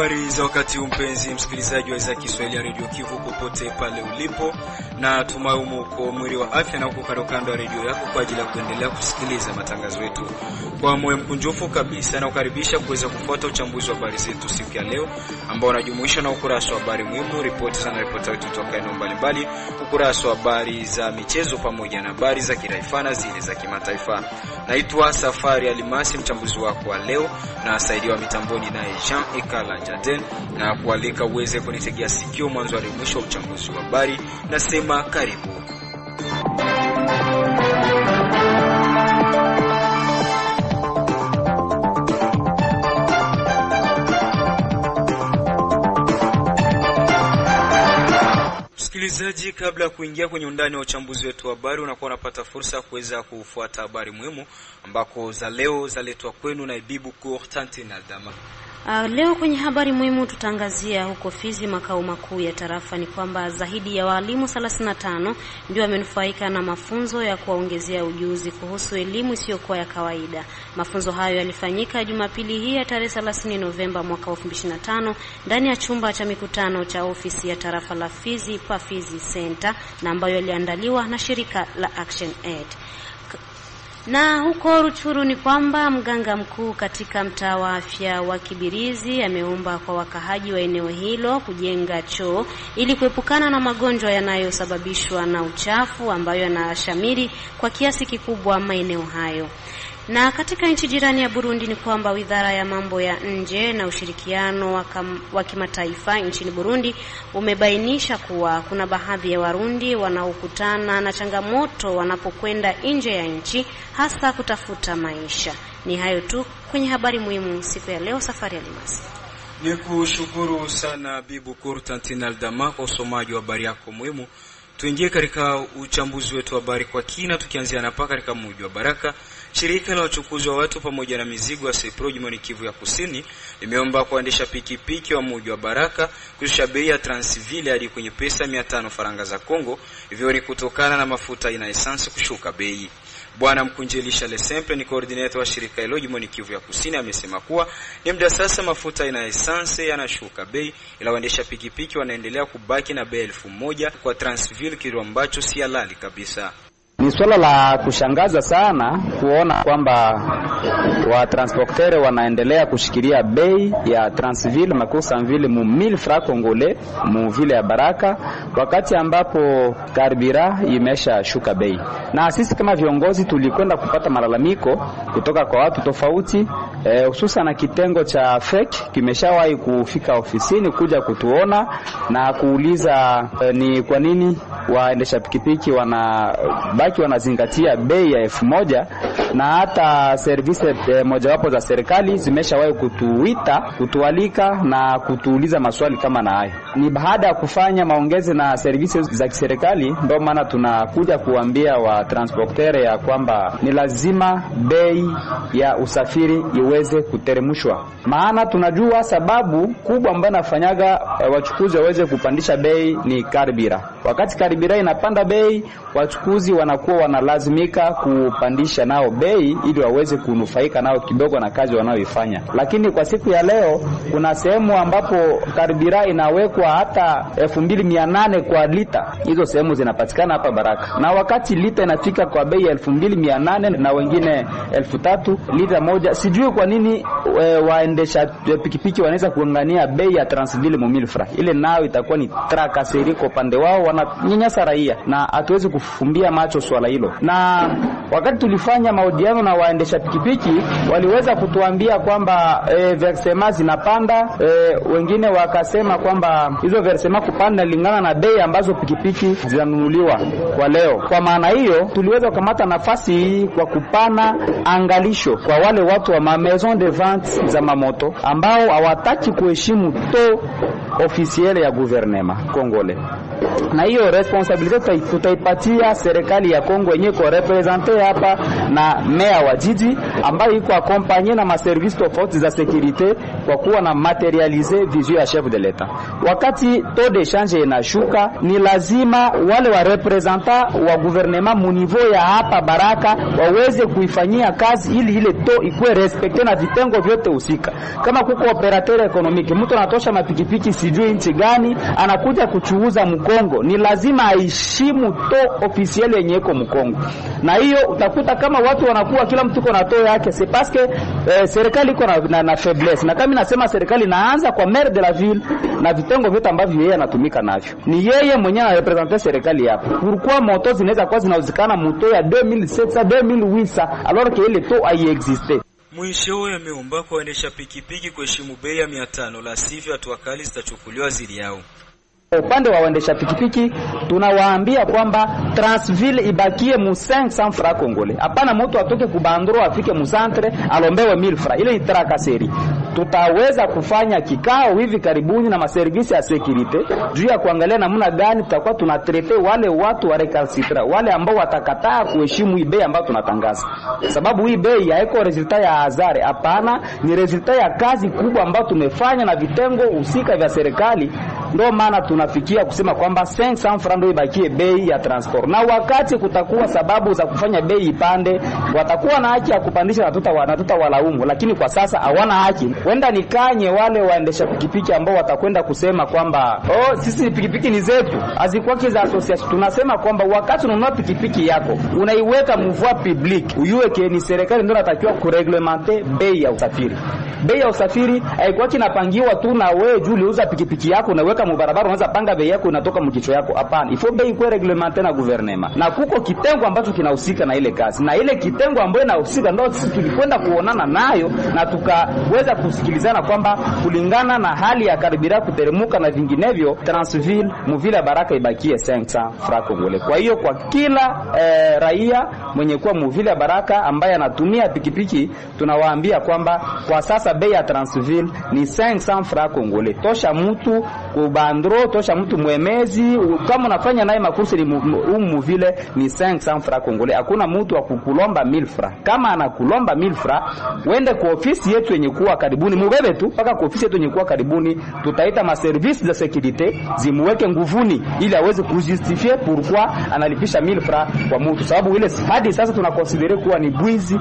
Habari za wakati mpenzi msikilizaji wa Kiswahili ya Radio Kivu popote pale ulipo, na tumaumu uko mwili wa afya na uko kando ya radio yako kwa ajili ya kuendelea kusikiliza matangazo yetu. Kwa moyo mkunjufu kabisa na kukaribisha kuweza kufuata uchambuzi wa habari zetu siku ya leo, ambao unajumuisha na ukurasa wa habari muhimu, ripoti za ripoti kutoka eneo mbalimbali, ukurasa wa habari za michezo pamoja na habari za kitaifa na zile za kimataifa. Naitwa Safari Alimasi, mchambuzi wako wa leo, na saidiwa mitamboni naye Jean Ekala Jaden, na kualika uweze kunitegea sikio mwanzo hadi mwisho wa uchambuzi wa habari. Nasema karibu. Msikilizaji, kabla ya kuingia kwenye undani wa uchambuzi wetu wa habari, unakuwa unapata fursa kuweza kufuata habari muhimu ambako za leo zaletwa kwenu na Bibu Courtantine Aldama. Leo kwenye habari muhimu tutaangazia huko Fizi, makao makuu ya tarafa, ni kwamba zaidi ya walimu 35 ndio wamenufaika na mafunzo ya kuwaongezea ujuzi kuhusu elimu isiyokuwa ya kawaida. Mafunzo hayo yalifanyika Jumapili hii ya tarehe 30 Novemba mwaka 2025 ndani ya chumba cha mikutano cha ofisi ya tarafa la Fizi pa Fizi Center, na ambayo yaliandaliwa na shirika la Action Aid. Na huko Rutshuru ni kwamba mganga mkuu katika mtaa wa afya wa Kibirizi ameomba kwa wakahaji wa eneo hilo kujenga choo ili kuepukana na magonjwa yanayosababishwa na uchafu ambayo yanashamiri kwa kiasi kikubwa maeneo hayo. Na katika nchi jirani ya Burundi ni kwamba Wizara ya Mambo ya Nje na Ushirikiano wa Kimataifa nchini Burundi umebainisha kuwa kuna baadhi ya Warundi wanaokutana na changamoto wanapokwenda nje ya nchi, hasa kutafuta maisha. Ni hayo tu kwenye habari muhimu siku ya leo. Safari Alimasi. Nikushukuru sana Bibu Courtantine Aldama kwa usomaji wa habari yako muhimu. Tuingie katika uchambuzi wetu wa habari kwa kina, tukianzia hapa katika mji wa Baraka. Shirika la wachukuzi wa watu pamoja na mizigo ya Sepro jimboni Kivu ya Kusini limeomba kuendesha pikipiki wa mji wa Baraka kushusha bei ya Transville hadi kwenye pesa 500 faranga za Kongo, hivyo ni kutokana na mafuta ina essence kushuka bei. Bwana Mkunjelisha Lesemple, ni coordinator wa shirika hilo jimboni Kivu ya Kusini, amesema kuwa ni muda sasa mafuta ina essence yanashuka bei, ila waendesha pikipiki wanaendelea kubaki na bei 1000 kwa Transville, kitu ambacho si halali kabisa. Ni swala la kushangaza sana kuona kwamba wa transporteur wanaendelea kushikilia bei ya Transville makusanville mu 1000 francs congolais mu vile ya Baraka, wakati ambapo karibira imesha shuka bei. Na sisi kama viongozi tulikwenda kupata malalamiko kutoka kwa watu tofauti, hususan na kitengo cha FEC kimeshawahi kufika ofisini kuja kutuona na kuuliza ni kwa nini waendesha pikipiki wanazingatia bei ya 1000, na hata service mojawapo za serikali zimeshawahi kutualika na kutuuliza maswali kama na hayo. Ni baada ya kufanya maongezi na services za kiserikali, ndio maana tunakuja kuambia wa transporteur ya kwamba ni lazima bei ya usafiri iweze kuteremshwa. Maana tunajua sababu kubwa ambayo inafanyaga wachukuzi waweze kupandisha bei ni karibira. Wakati karibira inapanda bei, wachukuzi wanakuwa wanalazimika kupandisha nao bei ili waweze kunufaika nao kidogo na kazi wanaoifanya. Lakini kwa siku ya leo kuna sehemu ambapo karibira inawekwa hata 2800 kwa lita. Hizo sehemu zinapatikana hapa Baraka. Na wakati lita inafika kwa bei ya 2800 na wengine 3000 lita moja, sijui kwa nini waendesha pikipiki wanaweza kuangania bei ya Transville mu 1000 francs. Ile nao itakuwa ni trakasiriko pande wao, wananyanyasa raia, na hatuwezi kufumbia macho swala hilo. Na wakati tulifanya mahojiano na waendesha pikipiki, waliweza kutuambia kwamba versema zinapanda, wengine wakasema kwamba hizo versema kupanda lingana na bei ambazo pikipiki zinanunuliwa kwa leo. Kwa maana hiyo tuliweza kukamata nafasi hii kwa kupana angalisho kwa wale watu wa maison de vente za mamoto ambao hawataki kuheshimu officiel ya gouvernement congolais. Na hiyo responsabilite tutaipatia serikali ya Kongo yenyewe ko represente hapa na meya wa jiji ambayo iko accompagné na maservice tofauti za securite kwa kuwa na materialize vision ya chef de l'etat. Wakati taux de change inashuka, ni lazima wale wa representa wa gouvernement mu niveau ya hapa Baraka waweze kuifanyia kazi ili ile taux ikuwe respecte na vitengo vyote husika. Kama kuko operateur economique, mtu anatosha mapikipiki sijui nchi gani, anakuja kuchuuza Mkongo, ni lazima aheshimu taux officiel yenye iko Mkongo. Na hiyo utakuta kama watu wanakuwa kila mtu iko na taux yake, c'est parce que serikali iko na faiblesse. Na kama nasema serikali inaanza kwa maire de la ville na vitengo vyote ambavyo yeye anatumika navyo. Ni yeye mwenyewe anarepresenter serikali hapo. Pourquoi moto zinaweza kwa zinauzikana moto ya 2700 2800 alors que ile taux haiexiste? Mwisho yameomba kwa waendesha pikipiki kuheshimu bei ya 500, la sivyo hatua kali zitachukuliwa dhidi yao. Upande wa waendesha pikipiki tunawaambia kwamba Transville ibakie mu 500 francs congolais. Hapana mtu atoke kubandro afike mu centre alombewe 1000 francs. Ile itraka seri. Tutaweza kufanya kikao hivi karibuni na maservisi ya securite juu ya kuangalia namna gani tutakuwa tunatrete wale watu wa recalcitrant, wale ambao watakataa kuheshimu bei ambayo tunatangaza. Sababu hii bei haiko resulta ya hazari, hapana, ni resulta ya kazi kubwa ambayo tumefanya na vitengo husika vya serikali. Ndio maana tunafikia kusema kwamba 500 francs ndio ibakie bei ya transport. Na wakati kutakuwa sababu za kufanya bei ipande, watakuwa na haki ya kupandisha na tutawalaumu, lakini kwa sasa hawana haki. Wenda nikanye wale waendesha pikipiki ambao watakwenda kusema kwamba sisi pikipiki ni zetu, hazikwaki za association. Tunasema kwamba wakati unanunua pikipiki yako, unaiweka mvua public, uiweke ni serikali ndio inatakiwa kureglementer bei ya usafiri. Bei ya usafiri haikuwa kinapangiwa tu na wewe juu uliuza pikipiki yako na weka mbarabara unaanza panga bei yako inatoka mkicho yako. Hapana, ifo bei ikuwe reglementer na gouvernement. Na kuko kitengo ambacho kinahusika na ile kazi. Na ile kitengo ambayo inahusika ndio sisi tulikwenda kuonana nayo na tukaweza kusikilizana kwamba kulingana na hali ya karibira kuteremuka na vinginevyo Transville muvile Baraka ibakie 500 francs congolais. Kwa hiyo kwa kila raia mwenye kuwa muvile Baraka ambaye anatumia pikipiki tunawaambia kwamba kwa sasa bei ya Transville ni 500 francs congolais. Tosha mtu kubandro, tosha mtu mwemezi, kama unafanya naye makursi ni muvile ni 500 francs congolais. Hakuna mtu wa kukulomba 1000 francs. Kama anakulomba 1000 francs, wende kwa ofisi yetu yenye kuwa karibuni, mubebe tu mpaka kwa ofisi yetu yenye kuwa karibuni, tutaita ma service za securite zimuweke nguvuni ili aweze kujustifie pourquoi analipisha 1000 francs kwa mtu, sababu ile hadi sasa tunakonsidere kuwa ni bwizi.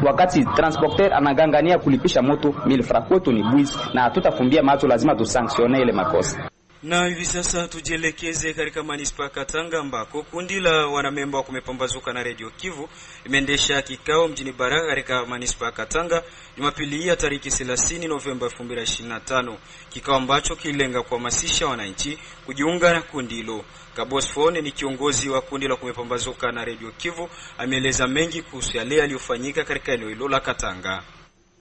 Wakati transporteur anagangania kulipisha moto 1000 francs, kwetu ni bwizi na hatutafumbia macho, lazima tusanctione ile makosa. Na hivi sasa tujielekeze katika manispa Katanga ambako kundi la wanamemba wa kumepambazuka na Radio Kivu imeendesha kikao mjini Baraka katika manispa Katanga Jumapili ya tariki 30 Novemba 2025, kikao ambacho kilenga kuhamasisha wananchi kujiunga na kundi hilo. Kabos Fone ni kiongozi wa kundi la kumepambazuka na Radio Kivu, ameeleza mengi kuhusu yale yaliyofanyika katika eneo hilo la Katanga.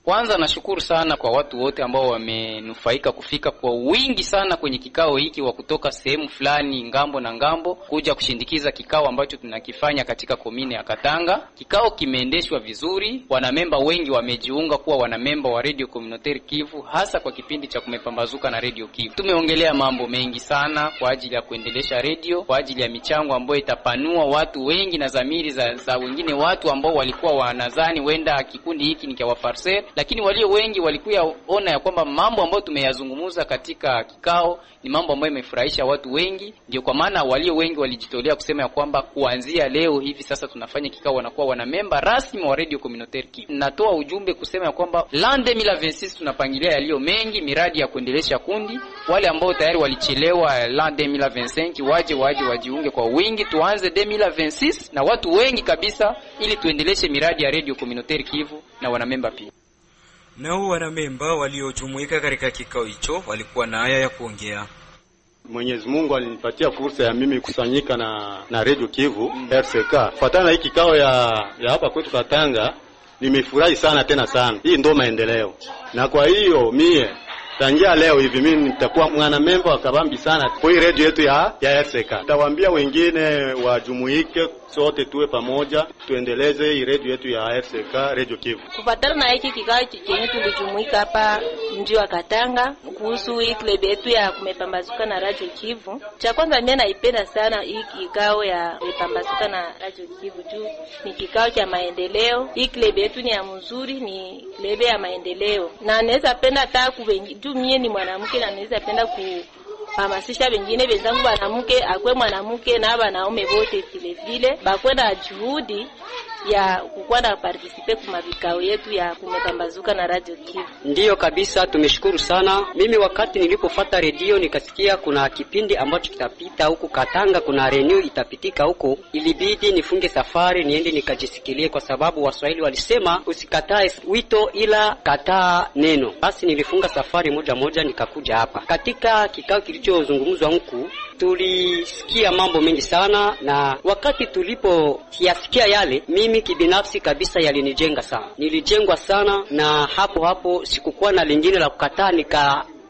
Kwanza nashukuru sana kwa watu wote ambao wamenufaika kufika kwa wingi sana kwenye kikao hiki wa kutoka sehemu fulani ngambo na ngambo kuja kushindikiza kikao ambacho tunakifanya katika komine ya Katanga. Kikao kimeendeshwa vizuri, wanamemba wengi wamejiunga kuwa wanamemba wa Radio Communautaire Kivu, hasa kwa kipindi cha kumepambazuka na Radio Kivu. Tumeongelea mambo mengi sana kwa ajili ya kuendelesha radio, kwa ajili ya michango ambayo itapanua watu wengi na zamiri za wengine watu ambao walikuwa wanadhani wenda kikundi hiki ni kwa farser. Lakini walio wengi walikuwa ona ya kwamba mambo ambayo tumeyazungumza katika kikao ni mambo ambayo yamefurahisha watu wengi. Ndio kwa maana walio wengi walijitolea kusema ya kwamba kuanzia leo hivi sasa tunafanya kikao wanakuwa wanamemba rasmi wa Radio Communautaire Kivu. Natoa ujumbe kusema ya kwamba l'an 2026 tunapangilia yalio mengi, miradi ya kuendelesha kundi. Wale ambao tayari walichelewa l'an 2025 waje wajiunge kwa wingi, tuanze 2026 na watu wengi kabisa ili tuendeleshe miradi ya Radio Communautaire Kivu na wanamemba pia. Nao wanamemba waliojumuika katika kikao hicho walikuwa na haya ya kuongea. Mwenyezi Mungu alinipatia fursa ya mimi kusanyika na Radio Kivu RCK. Fuatana na hii kikao ya hapa kwetu Katanga, nimefurahi sana tena sana. Hii ndio maendeleo. Na kwa hiyo mie Tangia leo hivi mimi nitakuwa mwanamemba wa kabambi sana kwa hii radio yetu ya RCK. Nitawaambia wengine wajumuike, sote tuwe pamoja, tuendeleze hii radio yetu ya RCK, Radio Kivu. Kufuatana na hiki kikao chenye tulijumuika hapa mji wa Katanga kuhusu hii club yetu ya kumepambazuka na Radio Kivu. Cha kwanza mimi naipenda sana hii kikao ya kumepambazuka na Radio Kivu juu ni kikao cha maendeleo. Hii club yetu ni ya mzuri, ni club ya maendeleo. Na naweza penda hata juu mimi ni mwanamke na naweza penda kuhamasisha wengine wenzangu wanamke akwe mwanamke na wanaume wote vile vile bakwenda juhudi ya kukuwa na participate kwa vikao yetu ya kumepambazuka na Radio Kivu. Ndiyo kabisa, tumeshukuru sana. Mimi wakati nilipofuata redio nikasikia kuna kipindi ambacho kitapita huko Katanga, kuna renew itapitika huko, ilibidi nifunge safari niende nikajisikilie, kwa sababu Waswahili walisema usikatae wito ila kataa neno. Basi nilifunga safari moja nikakuja hapa. Katika kikao kilichozungumzwa huku tulisikia mambo mengi sana, na wakati tulipoyasikia yale, mimi kibinafsi kabisa yalinijenga sana. Nilijengwa sana, na hapo sikukuwa na lingine la kukataa,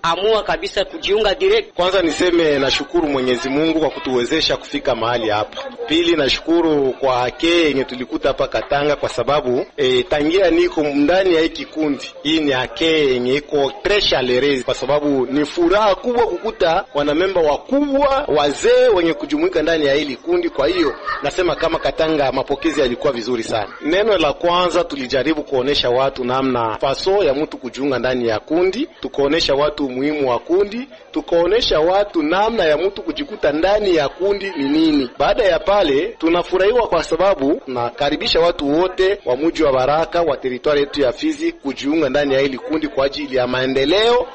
amua kabisa kujiunga direct. Kwanza niseme nashukuru Mwenyezi Mungu kwa kutuwezesha kufika mahali hapa. Pili nashukuru kwa hake yenye tulikuta hapa Katanga, kwa sababu tangia niko ndani ya hiki kundi. Hii ni hake yenye iko très chaleureuse, kwa sababu ni furaha kubwa kukuta wanamemba wakubwa wazee wenye kujumuika ndani ya hili kundi. Kwa hiyo nasema kama Katanga mapokezi yalikuwa vizuri sana. Neno la kwanza tulijaribu kuonesha watu namna faso ya mtu kujiunga ndani ya kundi, tukaonesha watu muhimu wa kundi, tukaonesha watu namna ya mtu kujikuta ndani ya kundi ni nini. Baada ya pale tunafurahiwa kwa sababu nakaribisha watu wote wa mji wa Baraka wa territoire yetu ya Fizi kujiunga ndani ya hili kundi kwa ajili ya maendeleo.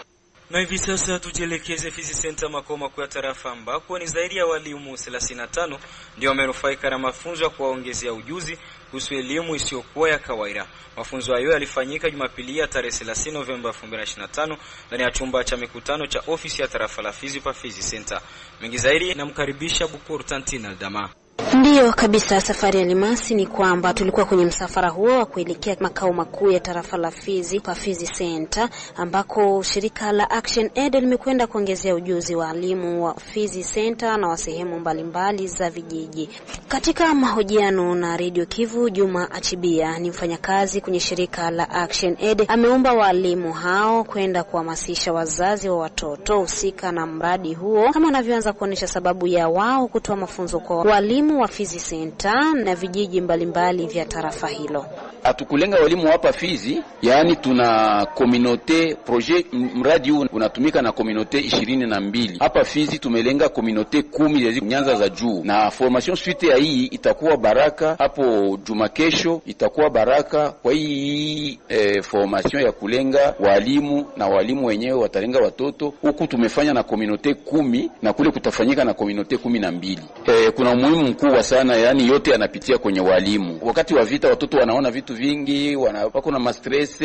Na hivi sasa tujielekeze Fizi Center, makao makuu ya tarafa, ambako ni zaidi ya walimu 35 ndio wamenufaika na mafunzo ya kuwaongezea ujuzi kuhusu elimu isiyokuwa ya kawaida. Mafunzo hayo yalifanyika Jumapili ya tarehe 30 Novemba 2025 ndani ya chumba cha mikutano cha ofisi ya tarafa la Fizi pa Fizi Center. Mengi zaidi namkaribisha Bukuru Tantina Dama. Ndiyo kabisa, safari ya Limasi ni kwamba tulikuwa kwenye msafara huo wa kuelekea makao makuu ya tarafa la Fizi pa Fizi Center, ambako shirika la Action Aid limekwenda kuongezea ujuzi wa walimu wa Fizi Center na wa sehemu mbalimbali za vijiji. Katika mahojiano na Radio Kivu, Juma Achibia ni mfanyakazi kwenye shirika la Action Aid, ameomba walimu hao kwenda kuhamasisha wazazi wa watoto husika na mradi huo, kama anavyoanza kuonesha sababu ya wao kutoa mafunzo kwa walimu wa Fizi Center na vijiji mbalimbali vya tarafa hilo. Hatukulenga walimu hapa Fizi, yani tuna communauté projet, mradi huu unatumika na communauté 22. Hapa Fizi tumelenga communauté 10 za Nyanza za juu, na formation suite ya hii itakuwa Baraka hapo juma kesho, itakuwa Baraka. Kwa hii formation ya kulenga walimu na walimu wenyewe watalenga watoto, huku tumefanya na communauté 10 na kule kutafanyika na communauté 12. Kuna umuhimu mkubwa sana, yani yote yanapitia kwenye walimu. Wakati wa vita watoto wanaona vitu vingi, wako na stress,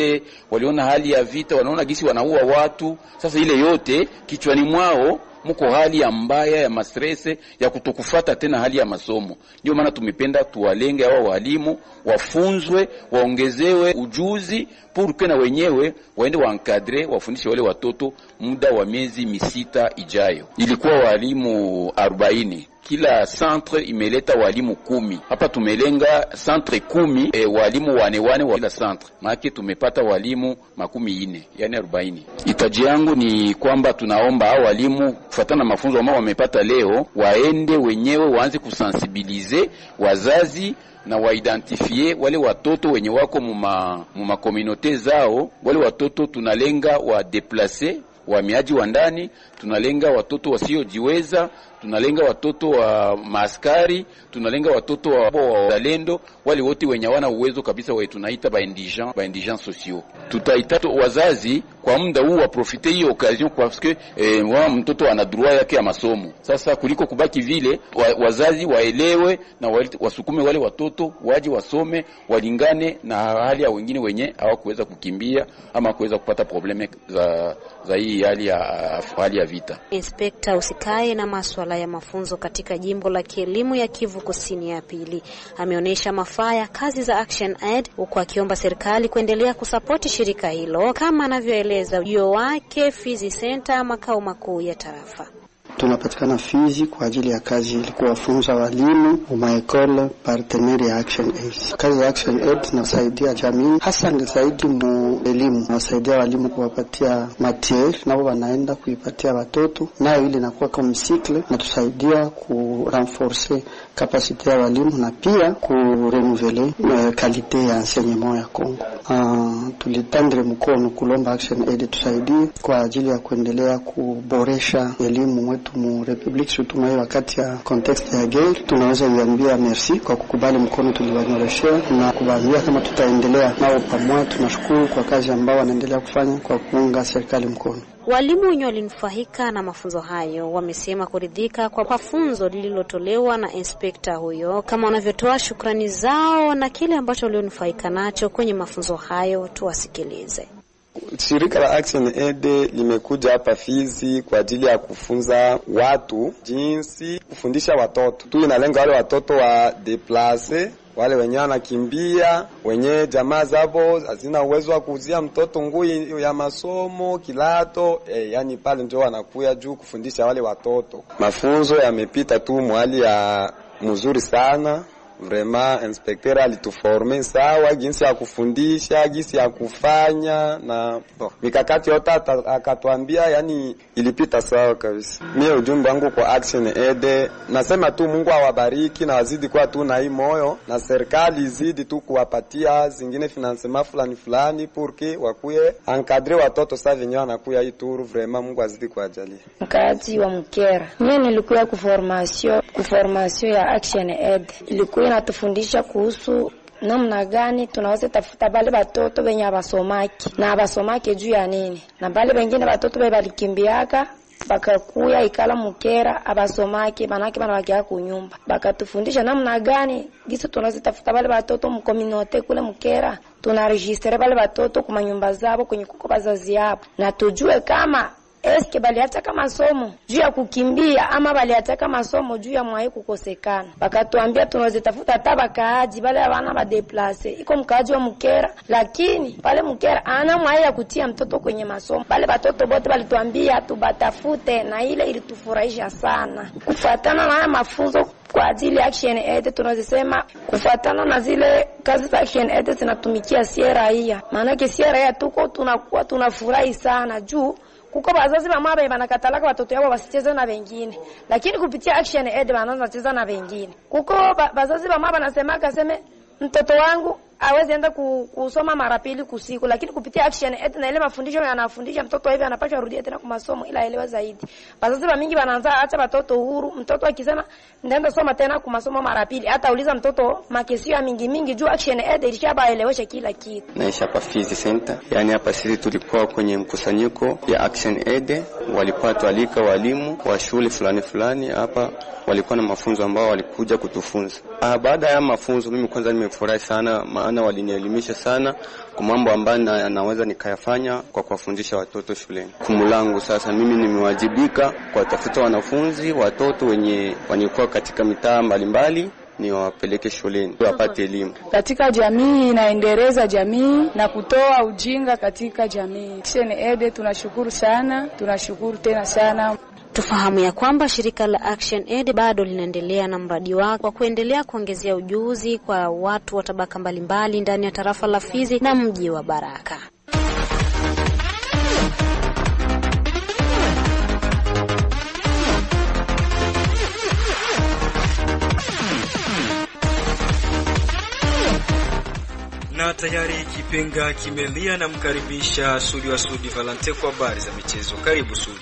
waliona hali ya vita, wanaona gisi wanaua watu. Sasa ile yote kichwani mwao mko hali ya mbaya ya stress ya kutokufuata tena hali ya masomo. Ndio maana tumependa tuwalenge hao walimu, wafunzwe, waongezewe ujuzi pour que na wenyewe waende waencadrer, wafundishe wale watoto muda wa miezi 6 ijayo. Ilikuwa walimu 40. Kila centre imeleta walimu 10. Hapa tumelenga centre 10, walimu wane wa kila centre. Maana tumepata walimu 14, yani 40. Itaji yangu ni kwamba tunaomba hao walimu kufuatana na mafunzo ambao wamepata leo, waende wenyewe waanze kusensibiliser wazazi na waidentifie wale watoto wenye wako muma communauté zao. Wale watoto tunalenga wa déplacer, wahamiaji wa ndani, tunalenga watoto wasiojiweza, tunalenga watoto wa maaskari, tunalenga watoto wa wazalendo, wale wote wenye wana uwezo kabisa wa tunaita ba indigents sociaux. Tutaita wazazi kwa muda huu wa profiter hiyo occasion, parce que mtoto ana droit yake ya masomo. Sasa kuliko kubaki vile, wazazi waelewe na wasukume wale watoto waje wasome, walingane na hali ya wengine wenye hawakuweza kukimbia ama kuweza kupata probleme za hii hali ya vita. Inspekta usikae na masuala ya mafunzo katika jimbo la kielimu ya Kivu Kusini ya pili ameonyesha mafaa ya kazi za Action Aid, huku akiomba serikali kuendelea kusapoti shirika hilo kama anavyoeleza ujio wake Fizi Center, makao makuu ya tarafa. Tunapatikana Fizi kwa ajili ya kazi ili kuwafunza walimu wa maekole parteneri ya Action Aid. Kazi ya Action Aid inasaidia jamii hasa zaidi mu elimu, inasaidia walimu kuwapatia material nao wanaenda kuipatia watoto, nayo ile inakuwa kama cycle na tusaidia ku renforcer capacité ya walimu na pia ku renouveler qualité ya enseignement ya Kongo. Tulitandre mkono kulomba Action Aid tusaidie kwa ajili ya kuendelea kuboresha elimu wetu mu Republique, surtout wakati ya context ya guerre. Tunaweza kuambia merci kwa kukubali mkono tuliwanyoreshea na kubalia kama tutaendelea nao pamoja. Tunashukuru kwa kazi ambao wanaendelea kufanya kwa kuunga serikali mkono. Walimu wenye walinufaika na mafunzo hayo wamesema kuridhika kwa mafunzo lililotolewa na inspekta huyo, kama wanavyotoa shukrani zao na kile ambacho walionufaika nacho kwenye mafunzo hayo. Tuwasikilize. Shirika la Action Aid limekuja hapa Fizi kwa ajili ya kufunza watu jinsi kufundisha watoto. Tu inalenga wale watoto wa deplace, wale wenye wanakimbia, wenye jamaa zabo hazina uwezo wa kuuzia mtoto ngui ya masomo, kilato, yani pale ndio wanakuya juu kufundisha wale watoto. Mafunzo yamepita tu mwali ya mzuri sana. Vraiment inspecteur alituforme sawa jinsi ya kufundisha, jinsi ya kufanya na mikakati yote akatuambia, yani ilipita sawa kabisa. Mimi ujumbe wangu kwa Action Aid nasema tu Mungu awabariki na wazidi kwa tu na hii moyo, na serikali izidi tu kuwapatia zingine financement fulani porque wakuye encadrer watoto sasa venyewe wanakuya hii tour. Vraiment Mungu azidi kuajalia. Mkazi wa Mkera, mimi nilikuwa kuformation ya Action Aid, ilikuwa natufundisha kuhusu namna gani tunaweza tafuta bale watoto wenye abasomaki na abasomaki juu ya nini, na bale wengine watoto balikimbiaka bakakuya ikala Mkera abasomaki manake banabakia kunyumba. Bakatufundisha namna gani gisi tunaweza tafuta bale watoto mkominote kule Mkera, tunaregistre bale watoto kwa nyumba zao kwenye kuko bazazi yao, na tujue kama eske baliacha masomo juu ya kukimbia ama baliacha masomo juu ya mwai kukosekana. Bakatuambia tunaweza tafuta tabakaaji bale wana ba deplace iko mkaaji wa Mkera, lakini pale Mkera ana mwai ya kutia mtoto kwenye masomo. Bale watoto bote balituambia tubatafute, na ile ilitufurahisha sana. Kufuatana na mafunzo kwa ajili ya Action Aid tunazisema kufuatana na zile kazi za Action Aid zinatumikia sie raia, maana yake sie raia tuko tunakuwa tunafurahi sana juu kuko bazazi mama banakatalaka watoto yao wasicheze na wengine, lakini kupitia Action Aid wanaanza kucheza na wengine. Kuko bazazi mama banasema kaseme mtoto wangu aweze enda kusoma mara pili kusiku, lakini kupitia Action Aid na ile mafundisho yanafundisha mtoto hivi anapaswa rudia tena kwa masomo ila elewa zaidi. Bazazi mingi wanaanza acha watoto huru, mtoto akisema ndaenda soma tena kwa masomo mara pili hata uliza mtoto makesio ya mingi juu Action Aid ilishabaelewesha kila kitu. Naisha hapa Fizi Center, yani hapa sisi tulikuwa kwenye mkusanyiko ya Action Aid, walikuwa tualika walimu wa shule fulani hapa, walikuwa na mafunzo ambao walikuja kutufunza. Baada ya mafunzo mimi kwanza nimefurahi sana, maana walinielimisha sana kwa mambo ambayo naweza nikayafanya kwa kuwafundisha watoto shuleni. Kumulangu sasa mimi nimewajibika kwa tafuta wanafunzi watoto wenye walikuwa katika mitaa mbalimbali ni wapeleke shuleni wapate elimu. Katika jamii inaendeleza jamii na kutoa ujinga katika jamii. Action Aid tunashukuru sana, tunashukuru tena sana. Tufahamu ya kwamba shirika la Action Aid bado linaendelea na mradi wake wa kuendelea kuongezea ujuzi kwa watu wa tabaka mbalimbali ndani ya tarafa la Fizi na mji wa Baraka. Na tayari kipenga kimelia na mkaribisha Sudi wa Sudi Valente kwa habari za michezo. Karibu Sudi.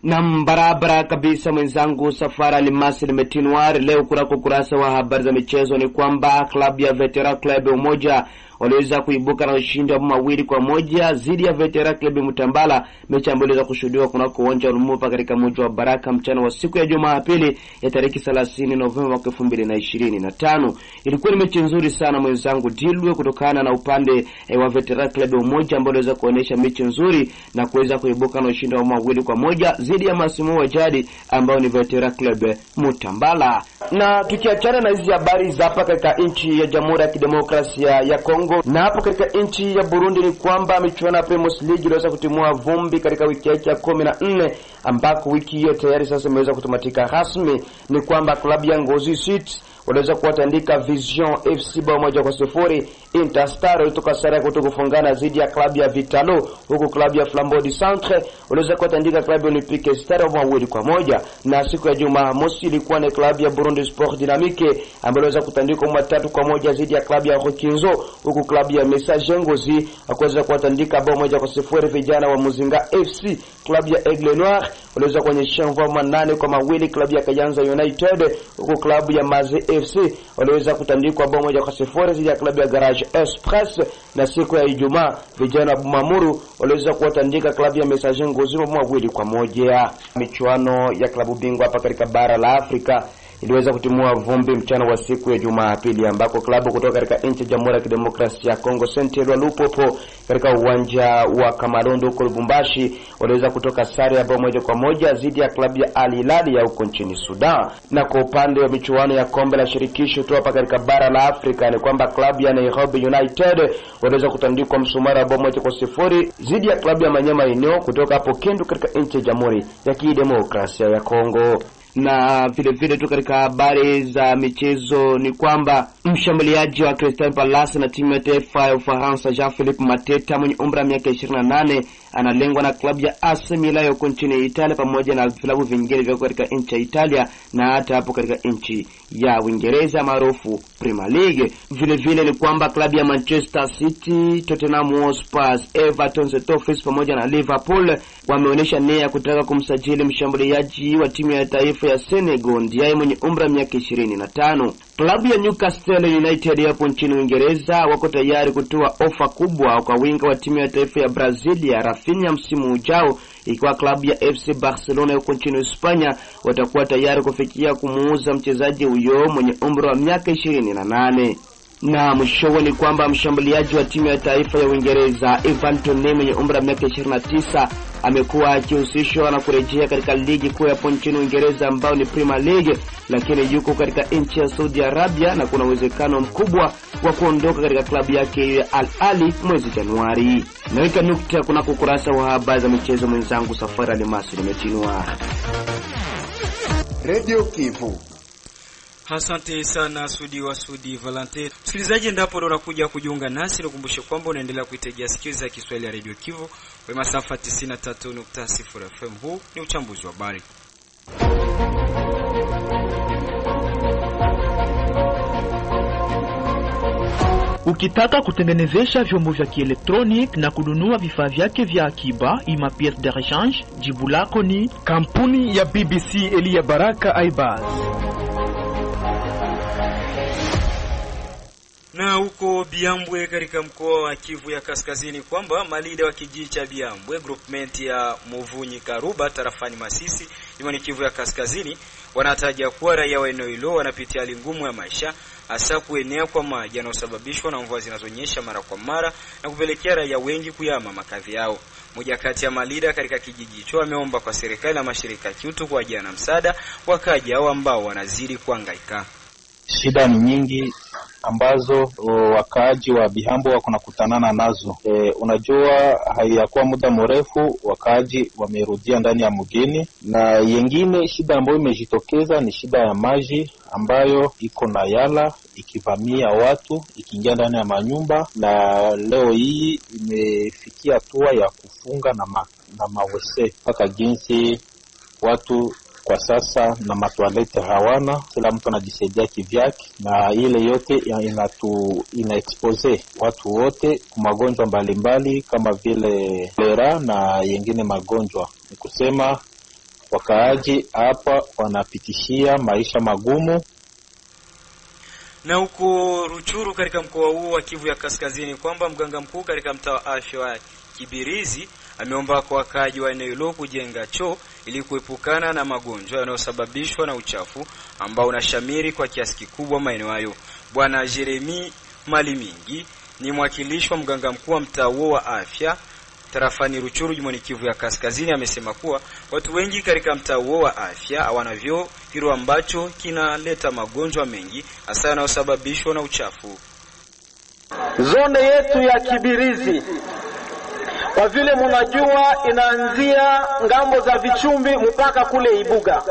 Na barabara kabisa mwenzangu Safari Alimasi Limetinuar. Leo kunako kurasa wa habari za michezo ni kwamba klabu ya Veteran Club Umoja waliweza kuibuka na ushindi wa 2-1 dhidi ya Veteran Club Mutambala, mechi ambayo iliweza kushuhudiwa kunako uwanja wa Lumumba katika mji wa Baraka mchana wa siku ya Jumapili ya tarehe 30 Novemba 2025. Ilikuwa ni mechi nzuri sana mwenzangu Dilwe, kutokana na upande wa Veteran Club Umoja ambao waliweza kuonesha mechi nzuri na kuweza kuibuka na ushindi wa 2-1 dhidi ya Massimo wa Jadi ambao ni Veteran Club Mutambala. Na tukiachana na hizi habari za hapa katika nchi ya Jamhuri ya Kidemokrasia ya Kongo, na hapo katika nchi ya Burundi ni kwamba michuano ya Primus League iliweza kutimua vumbi katika wiki yake ya 14, ambako wiki hiyo tayari sasa imeweza kutumatika rasmi. Ni kwamba klabu ya Ngozi City waliweza kuwatandika Vision FC 1-0. Interstar walitoka sare kutoka kufungana dhidi ya klabu ya Vitalo, huku klabu ya Flambeau du Centre waliweza kuwatandika klabu ya Olympique Star 2-1. Na siku ya Jumamosi ilikuwa ni klabu ya Burundi Sport Dynamique ambayo waliweza kutandika 3-1 dhidi ya klabu ya Rukinzo, huku klabu ya Message Ngozi wakaweza kuwatandika 1-0 vijana wa Muzinga FC. Klabu ya Aigle Noir waliweza kuonyesha mvua 8-2 klabu ya Kayanza United, huku klabu ya Maze FC waliweza kutandikwa 1-0 dhidi ya klabu ya Garage Express. Na siku ya Ijumaa vijana wa Bumamuru waliweza kuwatandika klabu ya Message Ngozi 2-1. Michuano ya klabu bingwa hapa katika bara la Afrika iliweza kutimua vumbi mchana wa siku ya Jumapili, ambako klabu kutoka katika nchi ya Jamhuri ya Kidemokrasia ya Kongo Sentelwa Lupopo katika uwanja wa Kamalondo huko Lubumbashi waliweza kutoka sare ya 1-1 dhidi ya klabu ya Al Hilal ya huko nchini Sudan. Na kwa upande wa michuano ya kombe la shirikisho tu hapa katika bara la Afrika ni kwamba klabu ya Nairobi United waliweza kutandikwa msumari wa 1-0 dhidi ya klabu ya Manyema Union kutoka hapo Kindu katika nchi ya Jamhuri ya Kidemokrasia ya Kongo. Na vile tu katika habari za michezo ni kwamba mshambuliaji wa Crystal Palace na timu ya taifa ya Ufaransa Jean-Philippe Mateta mwenye umri wa miaka 28 analengwa na klabu ya AC Milan huko nchini Italia pamoja na vilabu vingine vya katika nchi ya Italia na hata hapo katika nchi ya Uingereza maarufu Premier League. Vile ni kwamba klabu ya Manchester City, Tottenham Hotspur, Everton, Setofis pamoja na Liverpool wameonyesha nia ya kutaka kumsajili mshambuliaji wa timu ya taifa ya Senegal ndiye mwenye umri wa miaka 25. Klabu ya Newcastle United hapo nchini Uingereza wako tayari kutoa ofa kubwa kwa winga wa timu ya taifa ya Brazil ya Rafinha msimu ujao, ikiwa klabu ya FC Barcelona huko nchini Hispania watakuwa tayari kufikia kumuuza mchezaji huyo mwenye umri wa miaka 28. Na mwishowe ni kwamba mshambuliaji wa timu ya taifa ya Uingereza Ivan Toney mwenye umri wa miaka 29 amekuwa akihusishwa na kurejea katika ligi kuu ya nchini Uingereza ambao ni Premier League, lakini yuko katika nchi ya Saudi Arabia na kuna uwezekano mkubwa wa kuondoka katika klabu yake ya Al Ahly mwezi Januari. Naweka nukta kuna kurasa wa habari za michezo mwenzangu Safari Alimasi Limetinuar. Radio Kivu. Asante sana Sudi Valente. Msikilizaji, ndapo ndo unakuja kujiunga nasi, nikukumbushe kwamba unaendelea kuitegea sikio za Kiswahili ya Radio Kivu kwa masafa 93.0 FM. Huu ni uchambuzi wa habari. Ukitaka kutengenezesha vyombo vya kielektronic na kununua vifaa vyake vya akiba ima pièce de rechange, jibu lako ni kampuni ya BBC Elia Baraka Aibaz. Na huko Biambwe katika mkoa wa Kivu ya Kaskazini kwamba malida wa kijiji cha Biambwe groupment ya Muvunyi Karuba tarafani Masisi imani Kivu ya Kaskazini wanataja kuwa raia wa eneo hilo wanapitia hali ngumu ya maisha, hasa kuenea kwa maji yanayosababishwa na mvua zinazonyesha mara kwa mara na kupelekea raia wengi kuyama makazi yao. Mmoja kati ya malida katika kijiji hicho ameomba kwa serikali na mashirika ya kiutu kwa ajili ya msaada wakaji hao ambao wanazidi kuhangaika. Shida ni nyingi ambazo wakaaji wa Bihambo wako nakutanana nazo. Unajua haiyakuwa muda mrefu wakaaji wamerudia ndani ya mgeni, na yengine shida ambayo imejitokeza ni shida ya maji ambayo iko na yala ikivamia watu ikiingia ndani ya manyumba, na leo hii imefikia hatua ya kufunga na mawese mpaka jinsi watu kwa sasa na matwalete hawana, kila mtu anajisaidia kivyake, na ile yote ina expose watu wote kwa magonjwa mbalimbali kama vile kolera na yengine magonjwa. Ni kusema wakaaji hapa wanapitishia maisha magumu. Na huko Ruchuru katika mkoa huu wa Kivu ya Kaskazini kwamba mganga mkuu katika mtaa wa afya wa Kibirizi ameomba kwa wakaaji wa eneo hilo kujenga choo ili kuepukana na magonjwa yanayosababishwa na uchafu ambao unashamiri kwa kiasi kikubwa maeneo hayo. Bwana Jeremy Malimingi ni mwakilishi wa mganga mkuu wa mtaa wa afya tarafani Ruchuru jimboni Kivu ya Kaskazini amesema kuwa watu wengi katika mtaa wa afya hawana vyoo, hilo ambacho kinaleta magonjwa mengi hasa yanayosababishwa na uchafu. Zone yetu ya Kibirizi kwa vile mnajua inaanzia ngambo za Vichumbi mpaka kule Ibuga.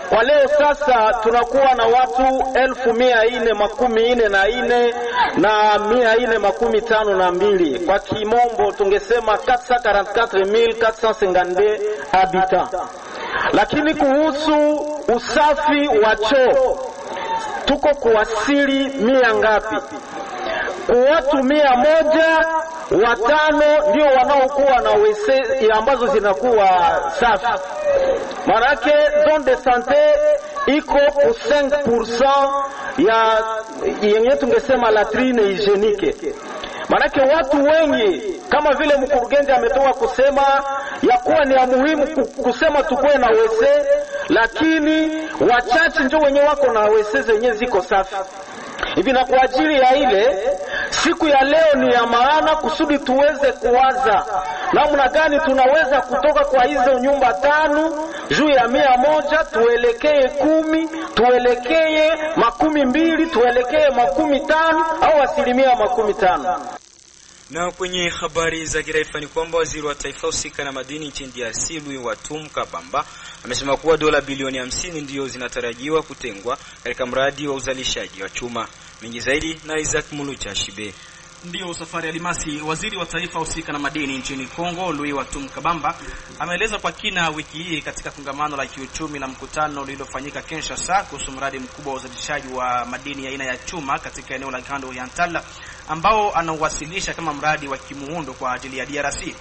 Kwa leo sasa tunakuwa na watu 1444 na 452. Kwa kimombo tungesema 444452 habitants. Lakini kuhusu usafi wa choo tuko kuwasili 100 ngapi? Kwa watu 100, 5 ndio wanaokuwa na wese ambazo zinakuwa safi. Manake zone de santé iko 5% ya yenye tungesema latrine hygienique. Manake watu wengi kama vile mkurugenzi ametoka kusema ya kuwa ni muhimu kusema tukue na wese, lakini wachache ndio wenye wako na wese zenye ziko safi. Hivi na kwa ajili ya ile siku ya leo ni ya maana kusudi tuweze kuwaza namna gani tunaweza kutoka kwa hizo nyumba 5 juu ya 100 tuelekee 10, tuelekee 12, tuelekee 15 au 50%. Na kwenye habari za kitaifa ni kwamba waziri wa taifa husika na madini nchini DRC Louis Watum Kabamba amesema kuwa dola bilioni 50 ndio zinatarajiwa kutengwa katika mradi wa uzalishaji wa chuma. Mengi zaidi na Isaac Mulucha Shibe. Ndio safari alimasi. Waziri wa taifa husika na madini nchini Kongo Louis Watum Kabamba ameeleza kwa kina wiki hii katika kongamano la kiuchumi na mkutano lililofanyika Kinshasa kuhusu mradi mkubwa wa uzalishaji wa madini ya aina ya chuma katika eneo la Grand Oriental ambao anauwasilisha kama mradi wa kimuundo kwa ajili ya DRC.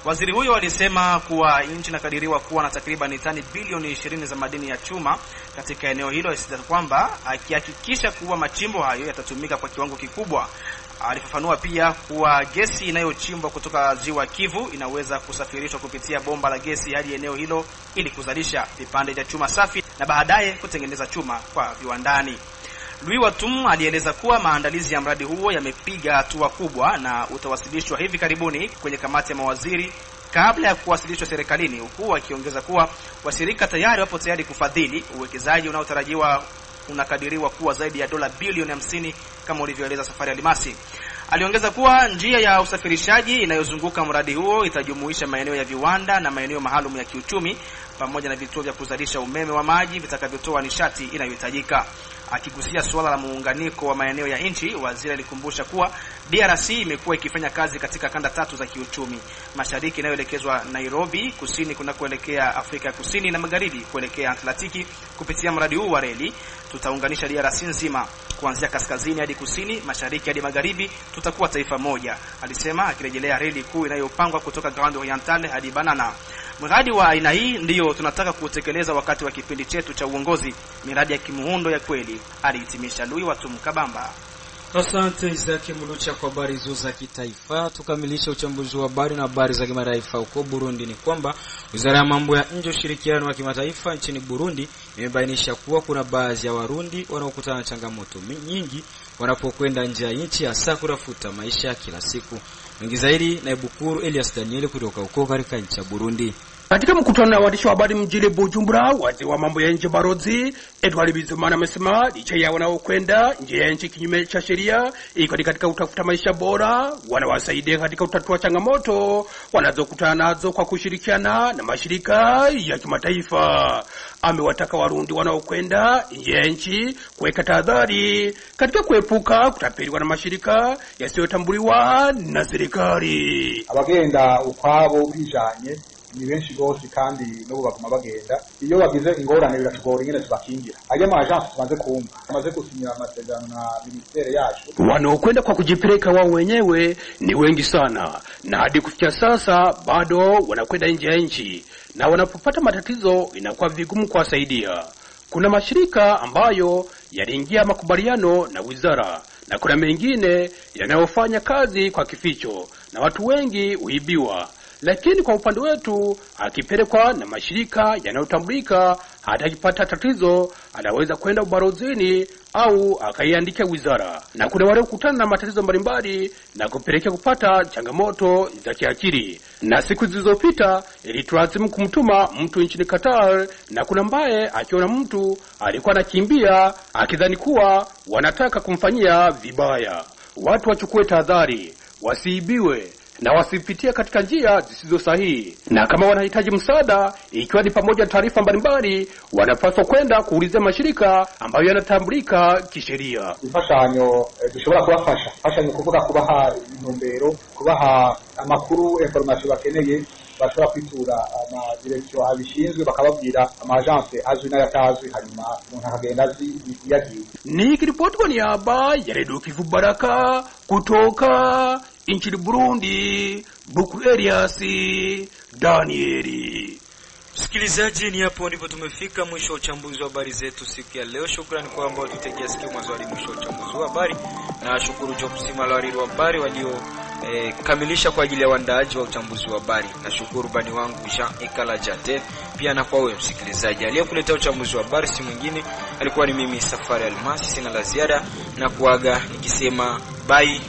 Waziri huyo alisema kuwa nchi inakadiriwa kuwa na takriban tani bilioni 20 za madini ya chuma katika eneo hilo, isitoshe kwamba akihakikisha kuwa machimbo hayo yatatumika kwa kiwango kikubwa. Alifafanua pia kuwa gesi inayochimbwa kutoka ziwa Kivu inaweza kusafirishwa kupitia bomba la gesi hadi eneo hilo ili kuzalisha vipande vya chuma safi na baadaye kutengeneza chuma kwa viwandani. Louis Watum alieleza kuwa maandalizi ya mradi huo yamepiga hatua kubwa na utawasilishwa hivi karibuni kwenye kamati ya mawaziri kabla ya kuwasilishwa serikalini, huku akiongeza kuwa washirika tayari wapo tayari kufadhili uwekezaji unaotarajiwa unakadiriwa kuwa zaidi ya dola bilioni 50 kama ulivyoeleza safari alimasi. Aliongeza kuwa njia ya usafirishaji inayozunguka mradi huo itajumuisha maeneo ya viwanda na maeneo maalum ya kiuchumi pamoja na vituo vya kuzalisha umeme wa maji vitakavyotoa nishati inayohitajika. Akigusia suala la muunganiko wa maeneo ya nchi, waziri alikumbusha kuwa DRC imekuwa ikifanya kazi katika kanda 3 za kiuchumi: mashariki inayoelekezwa Nairobi, kusini kunakoelekea Afrika Kusini na magharibi kuelekea Atlantiki. Kupitia mradi huu wa reli tutaunganisha DRC nzima kuanzia kaskazini hadi kusini, mashariki hadi magharibi, tutakuwa taifa moja, alisema, akirejelea reli kuu inayopangwa kutoka Grand Oriental hadi Banana. Mradi wa aina hii ndio tunataka kutekeleza wakati wa kipindi chetu cha uongozi, miradi ya kimuundo ya kweli, alihitimisha Louis Watum Kabamba. Asante Isaac Mulucha kwa habari hizo za kitaifa. Tukamilisha uchambuzi wa habari na habari za kimataifa. Huko Burundi ni kwamba Wizara ya Mambo ya Nje ushirikiano wa kimataifa nchini Burundi imebainisha kuwa kuna baadhi ya Warundi wanaokutana na changamoto nyingi wanapokwenda nje ya nchi, hasa kutafuta maisha kila siku. Mengi zaidi na Bukuru Elias Daniel kutoka huko katika nchi ya Burundi. Katika mkutano na waandishi wa habari mjini Bujumbura, waziri wa mambo ya nje Barozi Edward Bizimana amesema licha ya wanaokwenda nje ya nchi kinyume cha sheria iko katika utafuta maisha bora, wanawasaidia katika utatua changamoto wanazokutana nazo kwa kushirikiana na mashirika ya kimataifa. Amewataka Warundi wanaokwenda nje ya nchi kuweka tahadhari katika kuepuka kutapeliwa na mashirika yasiyotambuliwa na serikali. Abagenda ukwabo bijanye ni benshi gose kandi n'ubu baguma bagenda iyo bagize ingorane biratugora ingene tubakingira aje ma agence tumaze kumva tumaze kusinyira amasezerano na ministeri yacu. Wanaokwenda kwa kujipeleka wao wenyewe ni wengi sana, na hadi kufikia sasa bado wanakwenda nje ya nchi, na wanapopata matatizo inakuwa vigumu kuwasaidia. Kuna mashirika ambayo yaliingia makubaliano na wizara, na kuna mengine yanayofanya kazi kwa kificho na watu wengi huibiwa. Lakini kwa upande wetu, akipelekwa na mashirika yanayotambulika, hata akipata tatizo anaweza kwenda ubarozini au akaiandika wizara. Na kuna wale kukutana na matatizo mbalimbali na kupelekea kupata changamoto za kiakili. Na siku zilizopita ilitulazimu kumtuma mtu nchini Qatar, na kuna mbaye akiona mtu alikuwa anakimbia akidhani kuwa wanataka kumfanyia vibaya. Watu wachukue tahadhari, wasiibiwe na wasipitie katika njia zisizo sahihi. Na kama wanahitaji msaada, ikiwa ni pamoja na taarifa mbalimbali, wanapaswa kwenda kuulizia mashirika ambayo yanatambulika kisheria. Imfashanyo dushobora kubafasha, fashanyo kuvuga kubaha intumbero, kubaha amakuru, information bakeneye, bashobora kwitura ama direction abishinzwe bakababwira ama agence azwi n'ayatazwi, hanyuma umuntu akagenda azi yagiye. Nikiripoti kwa niaba ya Radio Kivu Baraka kutoka nchini Burundi, Buku Elias Danieli. Msikilizaji, ni hapo ndipo tumefika mwisho wa uchambuzi wa habari zetu siku ya leo. Shukrani kwa ambao tutegea sikio mwanzo hadi mwisho wa uchambuzi wa habari, na shukuru Job Sima Lawari wa habari walio kamilisha kwa ajili ya waandaaji wa uchambuzi wa habari. Na shukuru bani wangu Jean Ekala Jate, pia na kwa wewe msikilizaji aliyekuleta uchambuzi wa habari. Si mwingine alikuwa ni mimi Safari Almasi. Sina la ziada na kuaga nikisema bye.